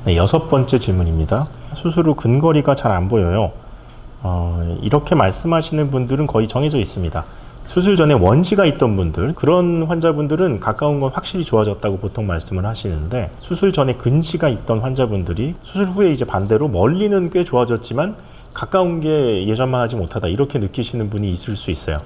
네, 여섯 번째 질문입니다. 수술 후 근거리가 잘 안 보여요. 이렇게 말씀하시는 분들은 거의 정해져 있습니다. 수술 전에 원시가 있던 분들, 그런 환자분들은 가까운 건 확실히 좋아졌다고 보통 말씀을 하시는데, 수술 전에 근시가 있던 환자분들이 수술 후에 이제 반대로 멀리는 꽤 좋아졌지만 가까운 게 예전만 하지 못하다, 이렇게 느끼시는 분이 있을 수 있어요.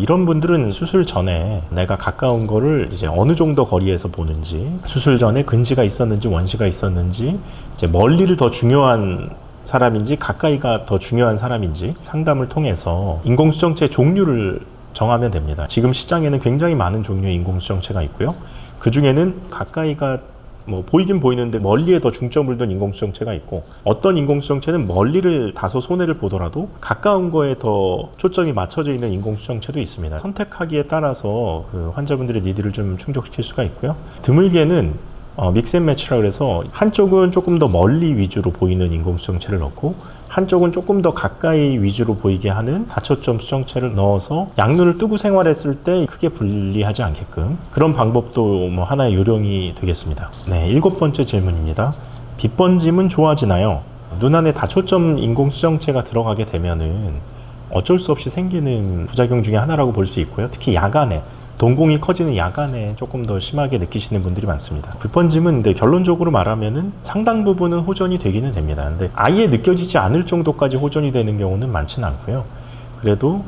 이런 분들은 수술 전에 내가 가까운 거를 이제 어느 정도 거리에서 보는지, 수술 전에 근시가 있었는지 원시가 있었는지, 이제 멀리를 더 중요한 사람인지 가까이가 더 중요한 사람인지 상담을 통해서 인공수정체 종류를 정하면 됩니다. 지금 시장에는 굉장히 많은 종류의 인공수정체가 있고요. 그 중에는 가까이가 보이긴 보이는데 멀리에 더 중점을 둔 인공수정체가 있고, 어떤 인공수정체는 멀리를 다소 손해를 보더라도 가까운 거에 더 초점이 맞춰져 있는 인공수정체도 있습니다. 선택하기에 따라서 그 환자분들의 니드를 좀 충족시킬 수가 있고요. 드물게는 믹스앤매치라 그래서 한쪽은 조금 더 멀리 위주로 보이는 인공수정체를 넣고 한쪽은 조금 더 가까이 위주로 보이게 하는 다초점 수정체를 넣어서 양눈을 뜨고 생활했을 때 크게 불리하지 않게끔, 그런 방법도 하나의 요령이 되겠습니다. 네, 일곱 번째 질문입니다. 빛번짐은 좋아지나요? 눈 안에 다초점 인공수정체가 들어가게 되면은 어쩔 수 없이 생기는 부작용 중에 하나라고 볼 수 있고요. 특히 야간에, 동공이 커지는 야간에 조금 더 심하게 느끼시는 분들이 많습니다. 빛번짐은 근데 결론적으로 말하면은 상당 부분은 호전이 되기는 됩니다. 근데 아예 느껴지지 않을 정도까지 호전이 되는 경우는 많지는 않고요. 그래도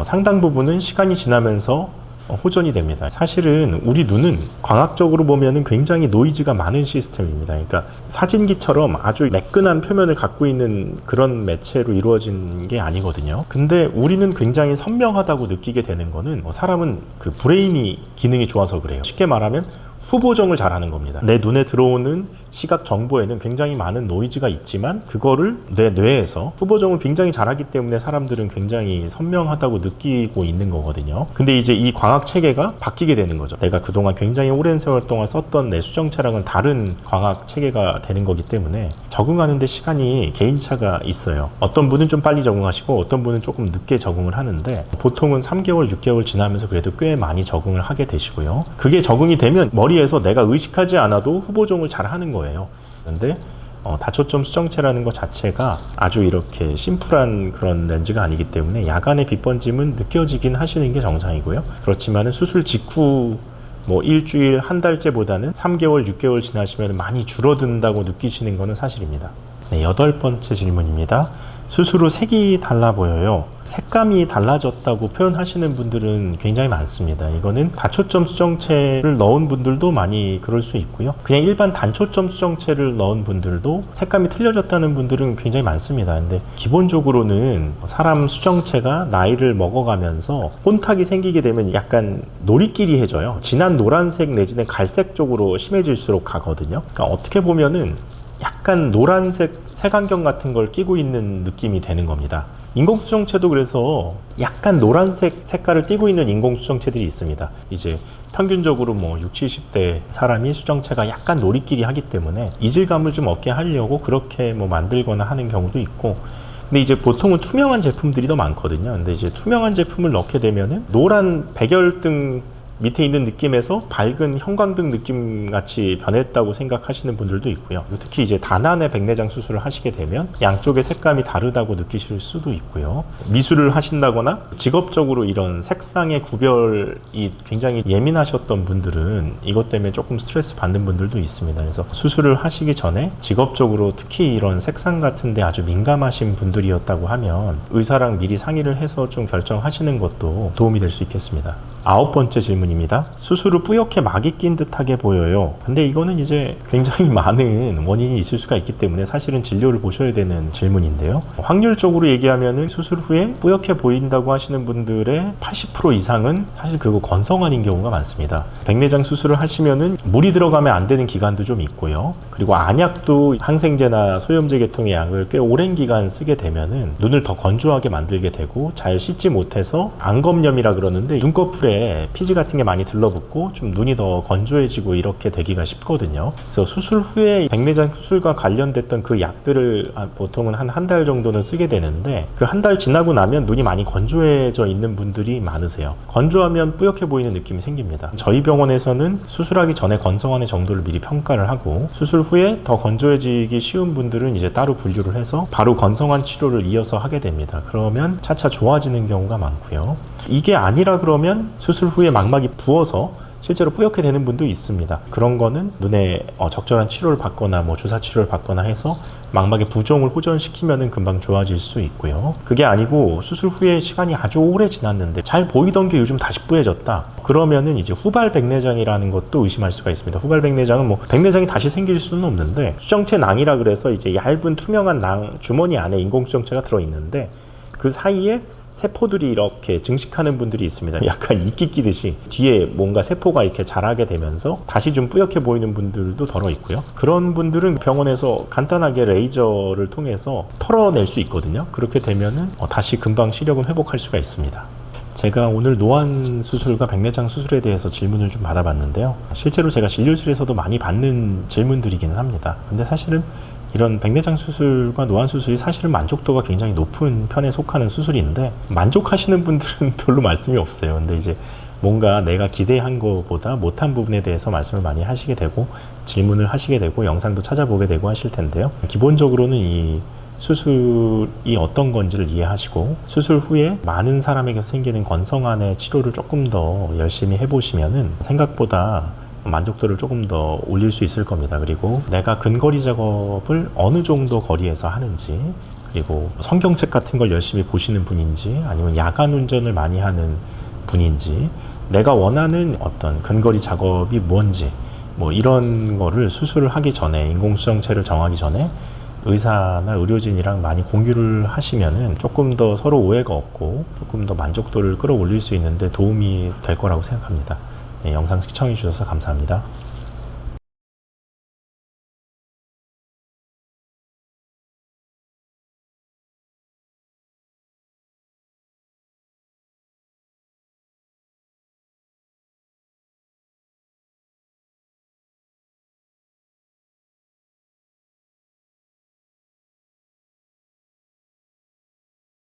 상당 부분은 시간이 지나면서 호전이 됩니다. 사실은 우리 눈은 광학적으로 보면은 굉장히 노이즈가 많은 시스템입니다. 그러니까 사진기처럼 아주 매끈한 표면을 갖고 있는 그런 매체로 이루어진 게 아니거든요. 근데 우리는 굉장히 선명하다고 느끼게 되는 거는 사람은 그 브레인이 기능이 좋아서 그래요. 쉽게 말하면 후보정을 잘하는 겁니다. 내 눈에 들어오는 시각 정보에는 굉장히 많은 노이즈가 있지만 그거를 내 뇌에서 후보정을 굉장히 잘하기 때문에 사람들은 굉장히 선명하다고 느끼고 있는 거거든요. 근데 이제 이 광학 체계가 바뀌게 되는 거죠. 내가 그동안 굉장히 오랜 세월 동안 썼던 내 수정체랑은 다른 광학 체계가 되는 거기 때문에 적응하는데 시간이 개인차가 있어요. 어떤 분은 좀 빨리 적응하시고 어떤 분은 조금 늦게 적응을 하는데, 보통은 3개월, 6개월 지나면서 그래도 꽤 많이 적응을 하게 되시고요. 그게 적응이 되면 머리에서 내가 의식하지 않아도 후보정을 잘 하는 거예요. 그런데 다초점 수정체라는 것 자체가 아주 이렇게 심플한 그런 렌즈가 아니기 때문에 야간의 빛번짐은 느껴지긴 하시는 게 정상이고요. 그렇지만 수술 직후 일주일, 한 달째보다는 3개월, 6개월 지나시면 많이 줄어든다고 느끼시는 것은 사실입니다. 네, 여덟 번째 질문입니다. 수술 후 색이 달라 보여요. 색감이 달라졌다고 표현하시는 분들은 굉장히 많습니다. 이거는 다초점 수정체를 넣은 분들도 많이 그럴 수 있고요. 그냥 일반 단초점 수정체를 넣은 분들도 색감이 틀려졌다는 분들은 굉장히 많습니다. 근데 기본적으로는 사람 수정체가 나이를 먹어가면서 혼탁이 생기게 되면 약간 노리끼리해져요. 진한 노란색 내지는 갈색 쪽으로 심해질수록 가거든요. 그러니까 어떻게 보면은 약간 노란색 색안경 같은 걸 끼고 있는 느낌이 되는 겁니다. 인공수정체도 그래서 약간 노란색 색깔을 띠고 있는 인공수정체들이 있습니다. 이제 평균적으로 60, 70대 사람이 수정체가 약간 노리끼리 하기 때문에 이질감을 좀 얻게 하려고 그렇게 만들거나 하는 경우도 있고, 근데 이제 보통은 투명한 제품들이 더 많거든요. 근데 이제 투명한 제품을 넣게 되면은 노란 백열등 밑에 있는 느낌에서 밝은 형광등 느낌 같이 변했다고 생각하시는 분들도 있고요. 특히 이제 다난의 백내장 수술을 하시게 되면 양쪽의 색감이 다르다고 느끼실 수도 있고요. 미술을 하신다거나 직업적으로 이런 색상의 구별이 굉장히 예민하셨던 분들은 이것 때문에 조금 스트레스 받는 분들도 있습니다. 그래서 수술을 하시기 전에 직업적으로 특히 이런 색상 같은데 아주 민감하신 분들이었다고 하면 의사랑 미리 상의를 해서 좀 결정하시는 것도 도움이 될 수 있겠습니다. 아홉 번째 질문입니다. 수술 후 뿌옇게 막이 낀 듯하게 보여요. 근데 이거는 이제 굉장히 많은 원인이 있을 수가 있기 때문에 사실은 진료를 보셔야 되는 질문인데요. 확률적으로 얘기하면은 수술 후에 뿌옇게 보인다고 하시는 분들의 80% 이상은 사실 그거 건성 아닌 경우가 많습니다. 백내장 수술을 하시면은 물이 들어가면 안 되는 기간도 좀 있고요. 그리고 안약도 항생제나 소염제 계통의 약을 꽤 오랜 기간 쓰게 되면은 눈을 더 건조하게 만들게 되고 잘 씻지 못해서 안검염이라 그러는데 눈꺼풀에 피부에 피지 같은 게 많이 들러붙고 좀 눈이 더 건조해지고 이렇게 되기가 쉽거든요. 그래서 수술 후에 백내장 수술과 관련됐던 그 약들을 보통은 한 달 정도는 쓰게 되는데 그 한 달 지나고 나면 눈이 많이 건조해져 있는 분들이 많으세요. 건조하면 뿌옇게 보이는 느낌이 생깁니다. 저희 병원에서는 수술하기 전에 건성환의 정도를 미리 평가를 하고 수술 후에 더 건조해지기 쉬운 분들은 이제 따로 분류를 해서 바로 건성환 치료를 이어서 하게 됩니다. 그러면 차차 좋아지는 경우가 많고요. 이게 아니라 그러면 수술 후에 망막이 부어서 실제로 뿌옇게 되는 분도 있습니다. 그런 거는 눈에 적절한 치료를 받거나 뭐 주사 치료를 받거나 해서 망막의 부종을 호전시키면은 금방 좋아질 수 있고요. 그게 아니고 수술 후에 시간이 아주 오래 지났는데 잘 보이던 게 요즘 다시 뿌얘졌다. 그러면은 이제 후발 백내장이라는 것도 의심할 수가 있습니다. 후발 백내장은 뭐 백내장이 다시 생길 수는 없는데 수정체 낭이라 그래서 이제 얇은 투명한 낭 주머니 안에 인공수정체가 들어 있는데 그 사이에 세포들이 이렇게 증식하는 분들이 있습니다. 약간 이끼 끼듯이 뒤에 뭔가 세포가 이렇게 자라게 되면서 다시 좀 뿌옇게 보이는 분들도 덜어 있고요. 그런 분들은 병원에서 간단하게 레이저를 통해서 털어낼 수 있거든요. 그렇게 되면은 다시 금방 시력은 회복할 수가 있습니다. 제가 오늘 노안 수술과 백내장 수술에 대해서 질문을 좀 받아봤는데요. 실제로 제가 진료실에서도 많이 받는 질문들이기는 합니다. 근데 사실은 이런 백내장 수술과 노안 수술이 사실은 만족도가 굉장히 높은 편에 속하는 수술인데 만족하시는 분들은 별로 말씀이 없어요. 근데 이제 뭔가 내가 기대한 것보다 못한 부분에 대해서 말씀을 많이 하시게 되고 질문을 하시게 되고 영상도 찾아보게 되고 하실 텐데요. 기본적으로는 이 수술이 어떤 건지를 이해하시고 수술 후에 많은 사람에게 생기는 건성환의 치료를 조금 더 열심히 해보시면은 생각보다 만족도를 조금 더 올릴 수 있을 겁니다. 그리고 내가 근거리 작업을 어느 정도 거리에서 하는지, 그리고 성경책 같은 걸 열심히 보시는 분인지, 아니면 야간 운전을 많이 하는 분인지, 내가 원하는 어떤 근거리 작업이 뭔지, 뭐 이런 거를 수술을 하기 전에, 인공수정체를 정하기 전에 의사나 의료진이랑 많이 공유를 하시면은 조금 더 서로 오해가 없고 조금 더 만족도를 끌어올릴 수 있는데 도움이 될 거라고 생각합니다. 네, 영상 시청해 주셔서 감사합니다.